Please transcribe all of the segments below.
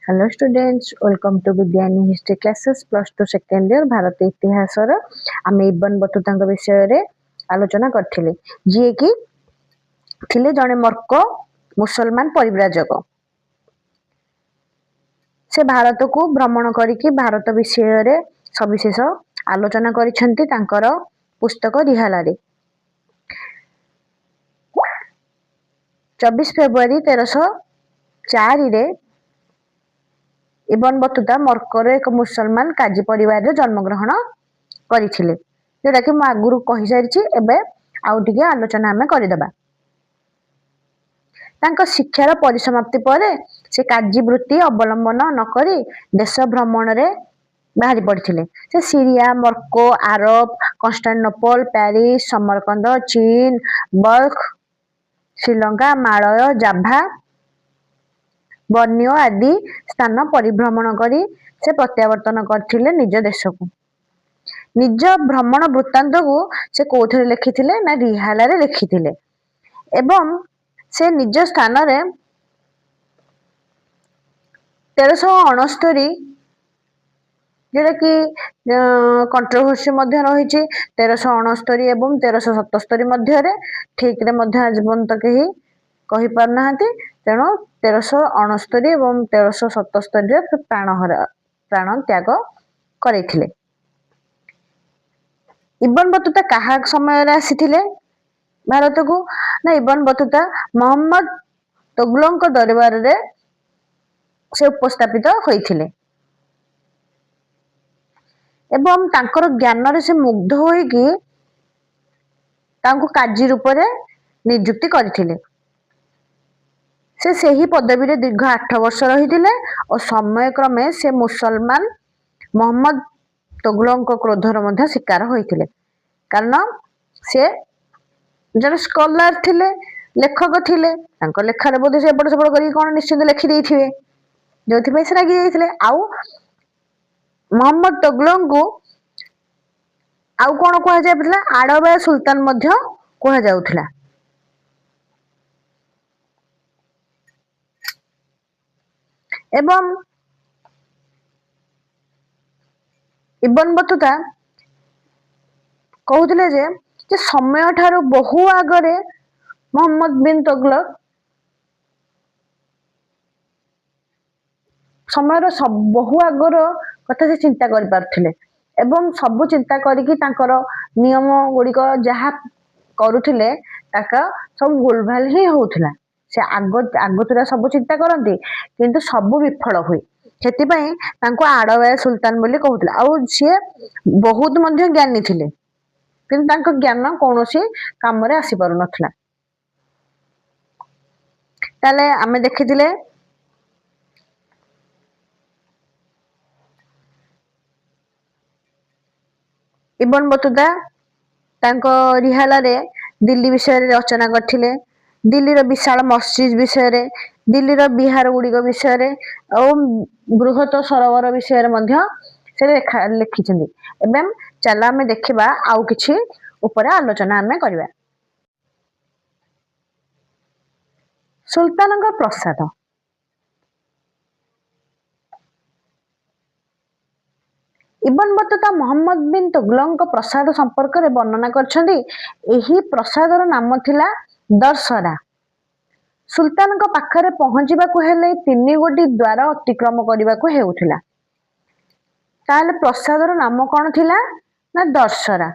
Hello students, welcome to विज्ञानी history classes plus two second year Bharat इतिहास आम इबन Battuta विषय रे आलोचना करथिले जी कि थिले जने मर्को मुसलमान परिव्राजक। से भारत को भ्रमण करिकी भारत विषय रे सविशेष आलोचना करिसेंती तांकर पुस्तक रिहाला रे। 24 फेब्रुआरी 1304 रे इबन बतुता मर्कोर एक मुसलमान काजी परिवार रे जन्म ग्रहण करिथिले, जोटा कि मैं आगुरु कहि सारिछि। एबे आउ टिके आलोचना हमें करिदबा। तांको शिक्षार परिसमाप्ति पर से काजी वृत्ति अवलंबन न करी देश भ्रमण रे बाहरी पड़थिले। से सीरिया, मर्को, आरब, कन्स्टान्टिनोपल, पेरिस, समरकंद, चीन, बल्ख, श्रीलंका, मालय, जाभा, बर्नियो आदि स्थान परिभ्रमण करी से प्रत्यावर्तन करथिले निज देश को। निज भ्रमण वृत्तांत को से कोठरे लिखिथिले ना रिहाला रे लिखिथिले एवं से निज स्थान रे 1369 जोटा कि कंट्रोवर्सी मध्य रही 1369 एवं 1377 मध्य ठीक रे मध्य आज पर्यंत कही कहि पार नाहंती। तेणु 1369 एवं 1377 प्राण त्याग करैथिले। इबन बतुता कहा समय रे आसीथिले भारत को ना इबन बतुता मोहम्मद तुगलक दरबार रे से उपस्थापित होइथिले एवं तांकर ज्ञान रे से मुग्ध होइकी तांको काजी रूप रे नियुक्ति करथिले। से सही पदवी रे दीर्घ 8 वर्ष रहिथिले और समय क्रमे से मुसलमान मोहम्मद तुगलक क्रोधर मध्य शिकार होइथिले, कारण से जन स्कॉलर थिले, लेखक थिले। तांको लेखारे बोधे से एपट सेपट करी कोन निश्चित लिखि देइथिबे, जोथि पय से रागी जाइथिले। आउ मोहम्मद तुगलक को आउ कोन कहा जायथिला, आडबाय सुल्तान मध्य कहा जाउथिला। एवं इबन बतुता कहउथिले जे समय ठारो बहु आगरे मोहम्मद बिन तुगलक समय बहु आगर कथा से चिंता कर पारथिले एवं सब चिंता करिकी तांकर नियम गुड़िक जहा करुथिले ताका सब भूलभाल ही होउथिला। से आगतुरा सब चिंता करती किंतु सब विफल हुए। सेति पई तांको आडवाय सुल्तान बोली कहउथिला। आउ से बहुत मध्य ज्ञानी थिले किंतु तांको ज्ञान कोनोसी काम रे आसी पारु नथला। ताले आमे देखिथिले इबन बतुता तांको रिहाला रे दिल्ली विषय रे रचना करथिले। दिल्ली रो विशाल मस्जिद विषय रे, दिल्ली रो बिहार गुड़िक विषय रे और बृहत सरोवर विषय रे मध्य से लिखिछन्ती। एवं चला हमें देखिबा आउ किछि ऊपर आलोचना हमें करबा। सुल्तानक प्रसाद। इबन बतुता मोहम्मद बिन तुगलक प्रसाद संपर्क रे वर्णना करछन्ती। एही प्रसादर नाम थिला दरसरा। सुल्तानक पाखरे पहुंचीबाकू हेले 3 गोटी द्वार अतिक्रम करिबाकू हेउथिला। ताले प्रसादर नाम कोन थिला ना दरसरा।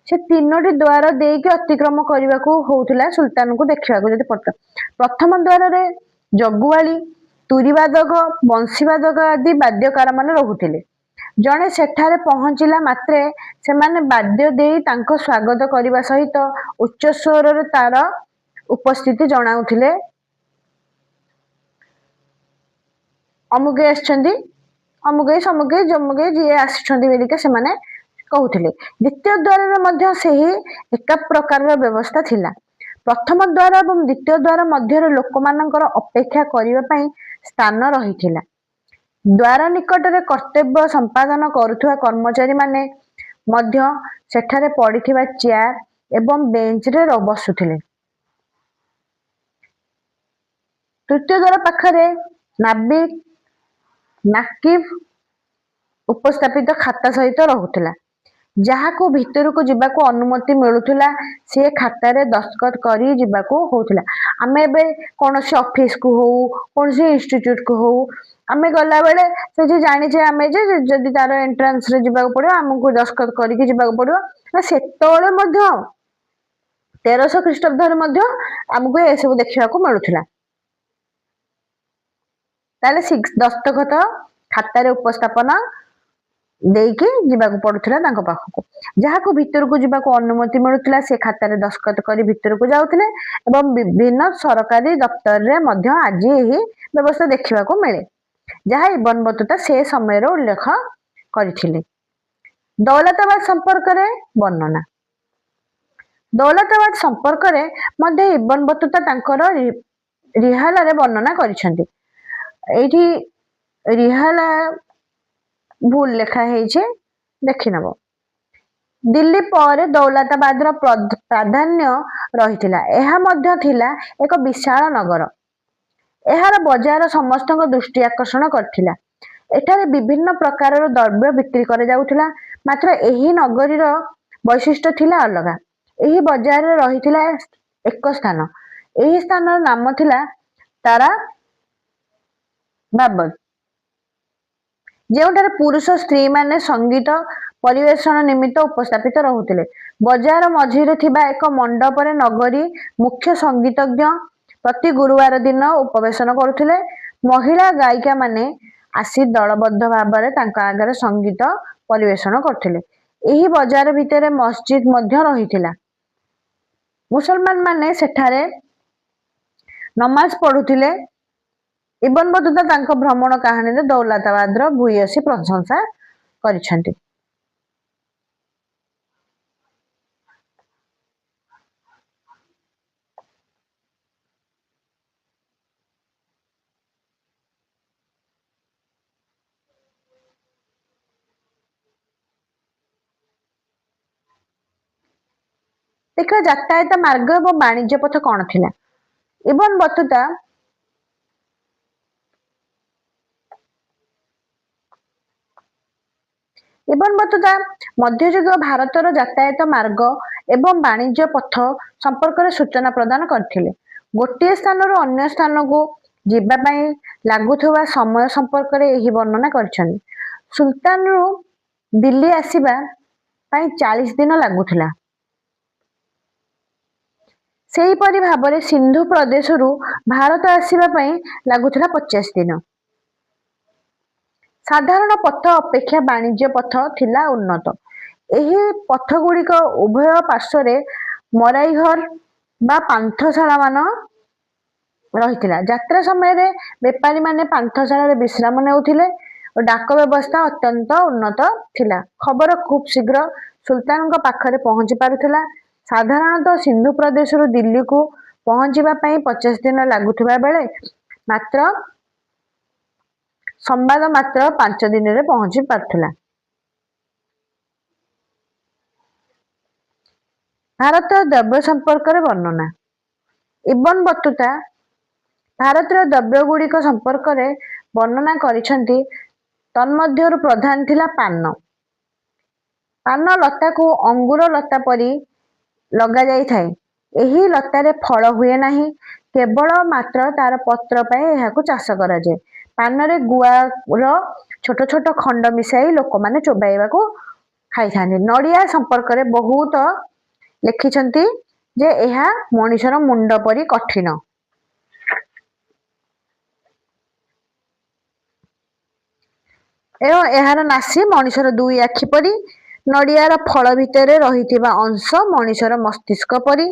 से 3टी द्वार देके अतिक्रम करिबाकू होउथिला सुल्तान को देखिबाकू जदि पड़ता। प्रथम द्वार रे जगुआली, तुरीवादक, बंशीवादक आदि वाद्यकार माने रहुथिले। जणे सेठारे पहुंचिला मात्रे से माने वाद्य देई तांको स्वागत करिबा सहित उच्च स्वर रे तार उपस्थिति जणाउथिले। अमुके आछन्ती, अमुके समुके जमुके जे आछन्ती बेलिका से माने कहउथिले। द्वितीय द्वार रे मध्य सेही एक प्रकार रो व्यवस्था थिला। प्रथम द्वार एवं द्वितीय द्वार मध्य रे लोकमानकर अपेक्षा करिबा पई स्थान रहिथिला। द्वार निकट रे कर्तव्य संपादन करुथुवा कर्मचारी माने मध्य सेठारे पड़िथिबा चेयर एवं बेंच रे बसुथिले। तृतीय द्वार पाखरे नाविक ନାକିବ ଉପସ୍ଥାପିତ ଖାତା ସହିତ ରହୁଥିଲା, ଯାହାକୁ ଭିତରକୁ ଯିବାକୁ ଅନୁମତି ମିଳୁଥିଲା ସେ ଖାତାରେ ଦସ୍ତଖତ କରି ଯିବାକୁ ହଉଥିଲା। ଆମେ ଏବେ କୌଣସି ଅଫିସକୁ ହଉ କୌଣସି ଇନଷ୍ଟିଚ୍ୟୁଟକୁ ହଉ ଆମେ ଗଲାବେଳେ ସେଠି ଜାଣିଛେ ଆମେ ଯେ ଯଦି ତାର ଏଣ୍ଟ୍ରାନ୍ସରେ ଯିବାକୁ ପଡିବ ଆମକୁ ଦସ୍ତଖତ କରିକି ଯିବାକୁ ପଡିବ। ସେତେବେଳେ ମଧ୍ୟ 1300 ଖ୍ରୀଷ୍ଟାବ୍ଦରେ ମଧ୍ୟ ଆମକୁ ଏସବୁ ଦେଖିବାକୁ ମିଳୁଥିଲା। ତାହେଲେ ଦସ୍ତଖତ ଖାତାରେ ଉପସ୍ଥାପନ ଦେଇକି ଯିବାକୁ ପଡୁଥିଲା ତାଙ୍କ ପାଖକୁ, ଯାହାକୁ ଭିତରକୁ ଯିବାକୁ ଅନୁମତି ମିଳୁଥିଲା ସେ ଖାତାରେ ଦସ୍ତଖତ କରି ଭିତରକୁ ଯାଉଥିଲେ ଏବଂ ବିଭିନ୍ନ ସରକାରୀ ଦପ୍ତରରେ ମଧ୍ୟ ଆଜି ଏହି ବ୍ୟବସ୍ଥା ଦେଖିବାକୁ ମିଳେ, ଯାହା ଇବନ ବତୁତା ସେ ସମୟରେ ଉଲ୍ଲେଖ କରିଥିଲେ। ଦୌଲତାବାଦ ସମ୍ପର୍କରେ ବର୍ଣ୍ଣନା। ଦୌଲତାବାଦ ସମ୍ପର୍କରେ ମଧ୍ୟ ଇବନ ବତୁତା ତାଙ୍କର ରିହାଲାରେ ବର୍ଣ୍ଣନା କରିଛନ୍ତି। ଏଇଠି ରିहाला ଭୁଲ ଲେଖା ହେଇଛି, ଦେଖିନେବ। ଦିଲ୍ଲୀ ପରେ ଦୌଲତାବାଦର ପ୍ରାଧାନ୍ୟ ରହିଥିଲା। ଏହା ମଧ୍ୟ ଥିଲା ଏକ ବିଶାଳ ନଗର। ଏହାର ବଜାର ସମସ୍ତଙ୍କ ଦୃଷ୍ଟି ଆକର୍ଷଣ କରିଥିଲା। ଏଠାରେ ବିଭିନ୍ନ ପ୍ରକାରର ଦ୍ରବ୍ୟ ବିକ୍ରି କରାଯାଉଥିଲା। ମାତ୍ର ଏହି ନଗରୀର ବୈଶିଷ୍ଟ୍ୟ ଥିଲା ଅଲଗା। ଏହି ବଜାରରେ ରହିଥିଲା ଏକ ସ୍ଥାନ। ଏହି ସ୍ଥାନର ନାମ ଥିଲା ତାରା ବାବଦ, ଯେଉଁଠାରେ ପୁରୁଷ ସ୍ତ୍ରୀ ମାନେ ସଙ୍ଗୀତ ପରିବେଷଣ ନିମିତ୍ତ ଉପସ୍ଥାପିତ ରହୁଥିଲେ। ବଜାର ମଝିରେ ଥିବା ଏକ ମଣ୍ଡପରେ ନଗରୀ ମୁଖ୍ୟ ସଙ୍ଗୀତଜ୍ଞ ପ୍ରତି ଗୁରୁବାର ଦିନ ଉପବେଶନ କରୁଥିଲେ। ମହିଳା ଗାୟିକା ମାନେ ଆସି ଦଳବଦ୍ଧ ଭାବରେ ତାଙ୍କ ଆଗରେ ସଙ୍ଗୀତ ପରିବେଷଣ କରୁଥିଲେ। ଏହି ବଜାର ଭିତରେ ମସଜିଦ ମଧ୍ୟ ରହିଥିଲା। ମୁସଲମାନ ମାନେ ସେଠାରେ ନମାଜ ପଢୁଥିଲେ। ଇବନ ବତୁତା ତାଙ୍କ ଭ୍ରମଣ କାହାଣୀରେ ଦୌଲତାବାଦର ଭୂୟସୀ ପ୍ରଶଂସା କରିଛନ୍ତି। ଦେଖିବା ଯାତାୟାତ ମାର୍ଗ ଏବଂ ବାଣିଜ୍ୟ ପଥ କଣ ଥିଲା। ଇବନ ବତୁତା ମଧ୍ୟଯୁଗୀୟ ଭାରତର ଯାତାୟାତ ମାର୍ଗ ଏବଂ ବାଣିଜ୍ୟ ପଥ ସମ୍ପର୍କରେ ସୂଚନା ପ୍ରଦାନ କରିଥିଲେ। ଗୋଟିଏ ସ୍ଥାନରୁ ଅନ୍ୟ ସ୍ଥାନକୁ ଯିବା ପାଇଁ ଲାଗୁଥିବା ସମୟ ସମ୍ପର୍କରେ ଏହି ବର୍ଣ୍ଣନା କରିଛନ୍ତି। ସୁଲତାନରୁ ଦିଲ୍ଲୀ ଆସିବା ପାଇଁ 40 ଦିନ ଲାଗୁଥିଲା। ସେହିପରି ଭାବରେ ସିନ୍ଧୁ ପ୍ରଦେଶରୁ ଭାରତ ଆସିବା ପାଇଁ ଲାଗୁଥିଲା 50 ଦିନ। ସାଧାରଣ ପଥ ଅପେକ୍ଷା ବାଣିଜ୍ୟ ପଥ ଥିଲା ଉନ୍ନତ। ଏହି ପଥ ଗୁଡିକ ଉଭୟ ପାର୍ଶ୍ୱରେ ମରାଇଘର ବା ପାନ୍ଥଶାଳା ମାନ ରହିଥିଲା। ଯାତ୍ରା ସମୟରେ ବେପାରୀ ମାନେ ପାନ୍ଥଶାଳାରେ ବିଶ୍ରାମ ନେଉଥିଲେ ଓ ଡାକ ବ୍ୟବସ୍ଥା ଅତ୍ୟନ୍ତ ଉନ୍ନତ ଥିଲା। ଖବର ଖୁବ୍ ଶୀଘ୍ର ସୁଲତାନଙ୍କ ପାଖରେ ପହଞ୍ଚି ପାରୁଥିଲା। ସାଧାରଣତଃ ସିନ୍ଧୁ ପ୍ରଦେଶରୁ ଦିଲ୍ଲୀକୁ ପହଞ୍ଚିବା ପାଇଁ 50 ଦିନ ଲାଗୁଥିବା ବେଳେ ସମ୍ବାଦ ମାତ୍ର 5 ଦିନରେ ପହଞ୍ଚି ପାରୁଥିଲା। ଭାରତୀୟ ଦ୍ରବ୍ୟ ସମ୍ପର୍କରେ ବର୍ଣ୍ଣନା। ଇବନ ବତୁତା ଭାରତୀୟ ଦ୍ରବ୍ୟ ଗୁଡିକ ସମ୍ପର୍କରେ ବର୍ଣ୍ଣନା କରିଛନ୍ତି। ତନ୍ମଧ୍ୟରୁ ପ୍ରଧାନ ଥିଲା ପାନ। ପାନ ଲତାକୁ ଅଙ୍ଗୁର ଲତା ପରି ଲଗାଯାଇଥାଏ। ଏହି ଲତାରେ ଫଳ ହୁଏ ନାହିଁ, କେବଳ ମାତ୍ର ତାର ପତ୍ର ପାଇଁ ଏହାକୁ ଚାଷ କରାଯାଏ। ପାନରେ ଗୁଆର ଛୋଟ ଛୋଟ ଖଣ୍ଡ ମିଶାଇ ଲୋକମାନେ ଚୋବାଇବାକୁ ଖାଇଥାନ୍ତି। ନଡିଆ ସମ୍ପର୍କରେ ବହୁତ ଲେଖିଛନ୍ତି ଯେ ଏହା ମଣିଷର ମୁଣ୍ଡ ପରି କଠିନ। ଏବଂ ଏହାର ନାସି ମଣିଷର 2 ଆଖି ପରି। ନଡିଆର ଫଳ ଭିତରେ ରହିଥିବା ଅଂଶ ମଣିଷର ମସ୍ତିଷ୍କ ପରି।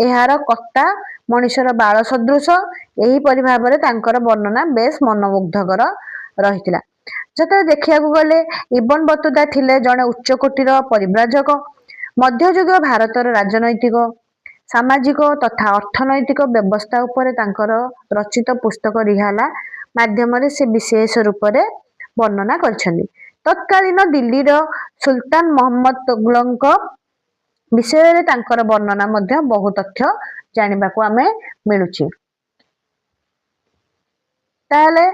ଏହାର କତା ମଣିଷର ବାଳ ସଦୃଶ। ଏହିପରି ଭାବରେ ତାଙ୍କର ବର୍ଣ୍ଣନା ବେଶ ମନୋମୁଗ୍ଧକର ରହିଥିଲା। ଯେତେବେଳେ ଦେଖିବାକୁ ଗଲେ ଇବନ ବତୁତା ଥିଲେ ଜଣେ ଉଚ୍ଚ କୋଟିର ପରିବ୍ରାଜକ। ମଧ୍ୟଯୁଗୀୟ ଭାରତର ରାଜନୈତିକ ସାମାଜିକ ତଥା ଅର୍ଥନୈତିକ ବ୍ୟବସ୍ଥା ଉପରେ ତାଙ୍କର ରଚିତ ପୁସ୍ତକ ରିहाला ମାଧ୍ୟମରେ ସେ ବିଶେଷ ରୂପରେ ବର୍ଣ୍ଣନା କରିଛନ୍ତି। ତତ୍କାଳୀନ ଦିଲ୍ଲୀର ସୁଲତାନ ମହମ୍ମଦ ତୁଗଲକଙ୍କ ବିଷୟରେ ତାଙ୍କର ବର୍ଣ୍ଣନା ମଧ୍ୟ ବହୁ ତଥ୍ୟ ଜାଣିବାକୁ ଆମେ ମିଳୁଛି। ତାହେଲେ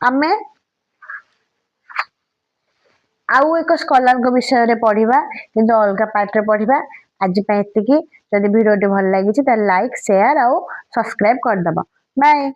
ଆମେ ଆଉ ଏକ ସ୍କଲାରଙ୍କ ବିଷୟରେ ପଢିବା, କିନ୍ତୁ ଅଲଗା ପାର୍ଟରେ ପଢିବା। ଆଜି ପାଇଁ ଏତିକି। ଯଦି ଭିଡିଓଟି ଭଲ ଲାଗିଛି ତାହେଲେ ଲାଇକ୍, ସେୟାର ଆଉ ସବସ୍କ୍ରାଇବ କରିଦବ। ବାଏ।